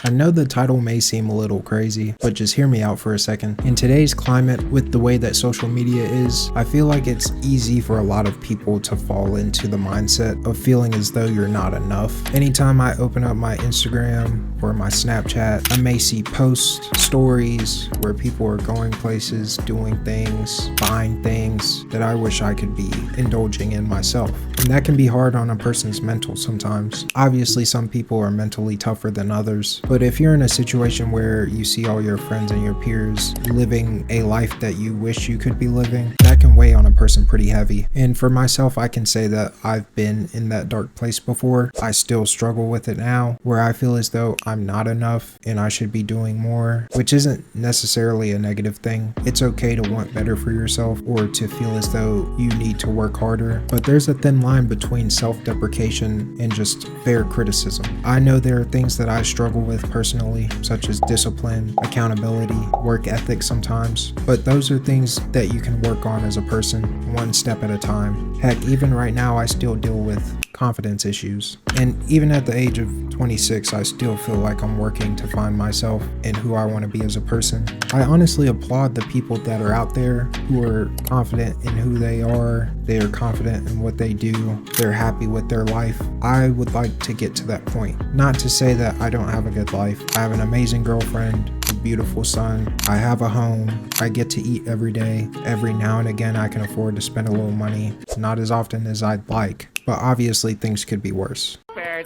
I know the title may seem a little crazy, but just hear me out for a second. In today's climate, with the way that social media is, I feel like it's easy for a lot of people to fall into the mindset of feeling as though you're not enough. Anytime I open up my Instagram or my Snapchat, I may see posts, stories where people are going places, doing things, buying things that I wish I could be indulging in myself. And that can be hard on a person's mental sometimes. Obviously, some people are mentally tougher than others, but if you're in a situation where you see all your friends and your peers living a life that you wish you could be living, that can weigh on a person pretty heavy. And for myself, I can say that I've been in that dark place before. I still struggle with it now, where I feel as though I'm not enough and I should be doing more, which isn't necessarily a negative thing. It's okay to want better for yourself or to feel as though you need to work harder, but there's a thin line between self-deprecation and just fair criticism. I know there are things that I struggle with personally, such as discipline, accountability, work ethic sometimes, but those are things that you can work on as a person, one step at a time. Heck, even right now I still deal with confidence issues. And even at the age of 26, I still feel like I'm working to find myself and who I want to be as a person. I honestly applaud the people that are out there who are confident in who they are confident in what they do, they're happy with their life. I would like to get to that point. Not to say that I don't have a good life. I have an amazing girlfriend, a beautiful son, I have a home, I get to eat every day. Every now and again I can afford to spend a little money, not as often as I'd like, but obviously things could be worse. Spare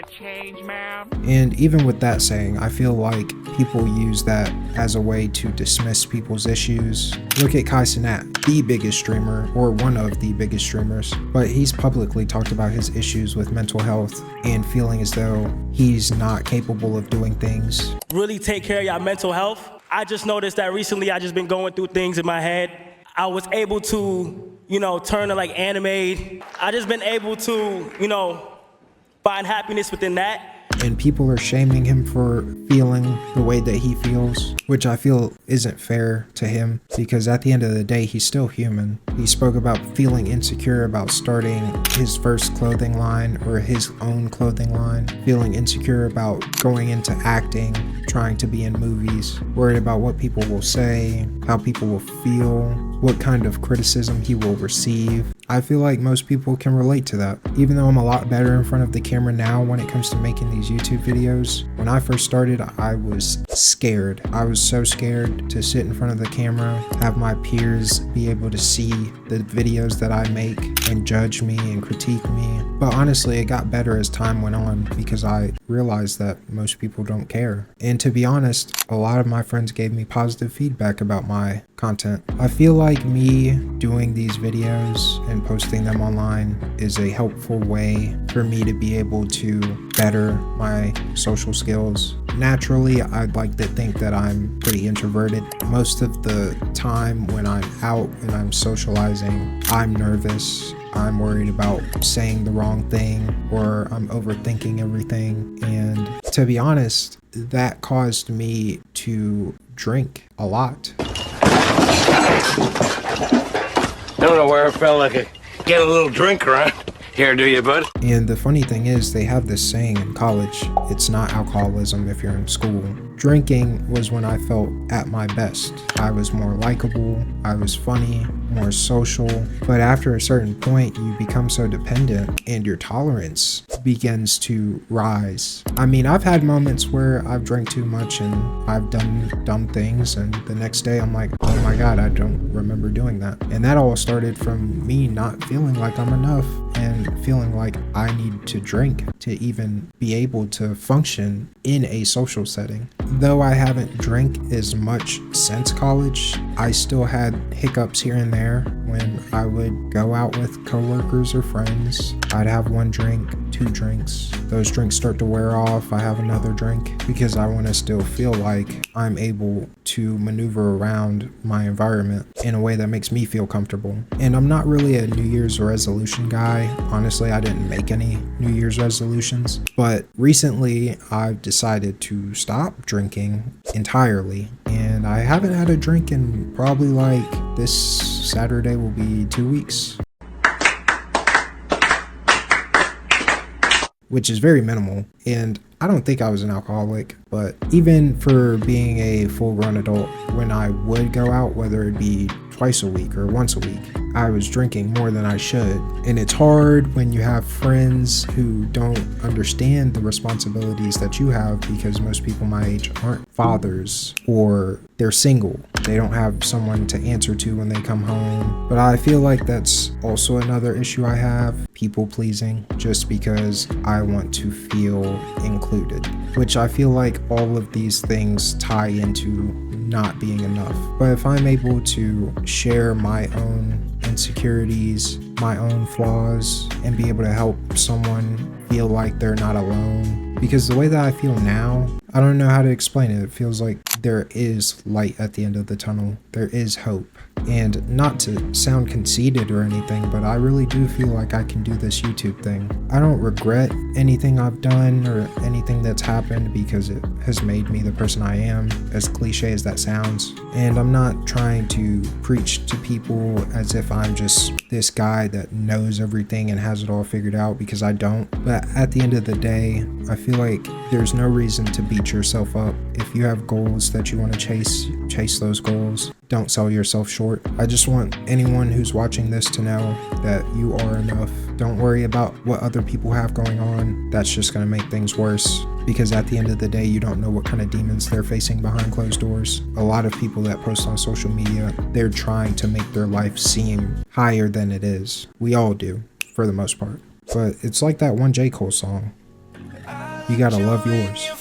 change, ma'am. And even with that saying, I feel like people use that as a way to dismiss people's issues. Look at Kai Cenat, the biggest streamer, or one of the biggest streamers, but he's publicly talked about his issues with mental health and feeling as though he's not capable of doing things. Really take care of your mental health. I just noticed that recently I just been going through things in my head. I was able to, turn to like anime. I just been able to, find happiness within that. And people are shaming him for feeling the way that he feels, which I feel isn't fair to him, because at the end of the day, he's still human. He spoke about feeling insecure about starting his first clothing line or his own clothing line, feeling insecure about going into acting, trying to be in movies, worried about what people will say, how people will feel, what kind of criticism he will receive. I feel like most people can relate to that. Even though I'm a lot better in front of the camera now when it comes to making these YouTube videos, when I first started, I was scared. I was so scared to sit in front of the camera, have my peers be able to see the videos that I make and judge me and critique me. But honestly, it got better as time went on because I realized that most people don't care. And to be honest, a lot of my friends gave me positive feedback about my content. I feel like me doing these videos and posting them online is a helpful way for me to be able to better my social skills. Naturally, I'd like to think that I'm pretty introverted. Most of the time when I'm out and I'm socializing, I'm nervous. I'm worried about saying the wrong thing, or I'm overthinking everything. And to be honest, that caused me to drink a lot. I don't know where I felt like I get a little drink around here, do you, bud? And the funny thing is, they have this saying in college, it's not alcoholism if you're in school. Drinking was when I felt at my best. I was more likable, I was funny, more social, but after a certain point, you become so dependent and your tolerance begins to rise. I mean, I've had moments where I've drank too much and I've done dumb things, and the next day I'm like, oh my God, I don't remember doing that. And that all started from me not feeling like I'm enough and feeling like I need to drink to even be able to function in a social setting. Though I haven't drank as much since college, I still had hiccups here and there when I would go out with coworkers or friends. I'd have one drink, two drinks. Those drinks start to wear off. I have another drink because I want to still feel like I'm able to maneuver around my environment in a way that makes me feel comfortable. And I'm not really a New Year's resolution guy. Honestly, I didn't make any New Year's resolutions, but recently I've decided to stop drinking entirely, and I haven't had a drink in probably like this Saturday will be 2 weeks. which is very minimal. And I don't think I was an alcoholic, but even for being a full-grown adult, when I would go out, whether it be twice a week or once a week, I was drinking more than I should. And it's hard when you have friends who don't understand the responsibilities that you have, because most people my age aren't fathers, or they're single. They don't have someone to answer to when they come home. But I feel like that's also another issue I have, people pleasing, just because I want to feel included, which I feel like all of these things tie into not being enough. But if I'm able to share my own insecurities, my own flaws, and be able to help someone feel like they're not alone, because the way that I feel now, I don't know how to explain it. It feels like there is light at the end of the tunnel. There is hope. And not to sound conceited or anything, but I really do feel like I can do this YouTube thing. I don't regret anything I've done or anything that's happened, because it has made me the person I am, as cliche as that sounds. And I'm not trying to preach to people as if I'm just this guy that knows everything and has it all figured out, because I don't. But at the end of the day, I feel like there's no reason to beat yourself up. If you have goals that you want to chase those goals. Don't sell yourself short. I just want anyone who's watching this to know that you are enough. Don't worry about what other people have going on. That's just going to make things worse, because at the end of the day, you don't know what kind of demons they're facing behind closed doors. A lot of people that post on social media, they're trying to make their life seem higher than it is. We all do, for the most part. But it's like that one J. Cole song. You gotta love yours.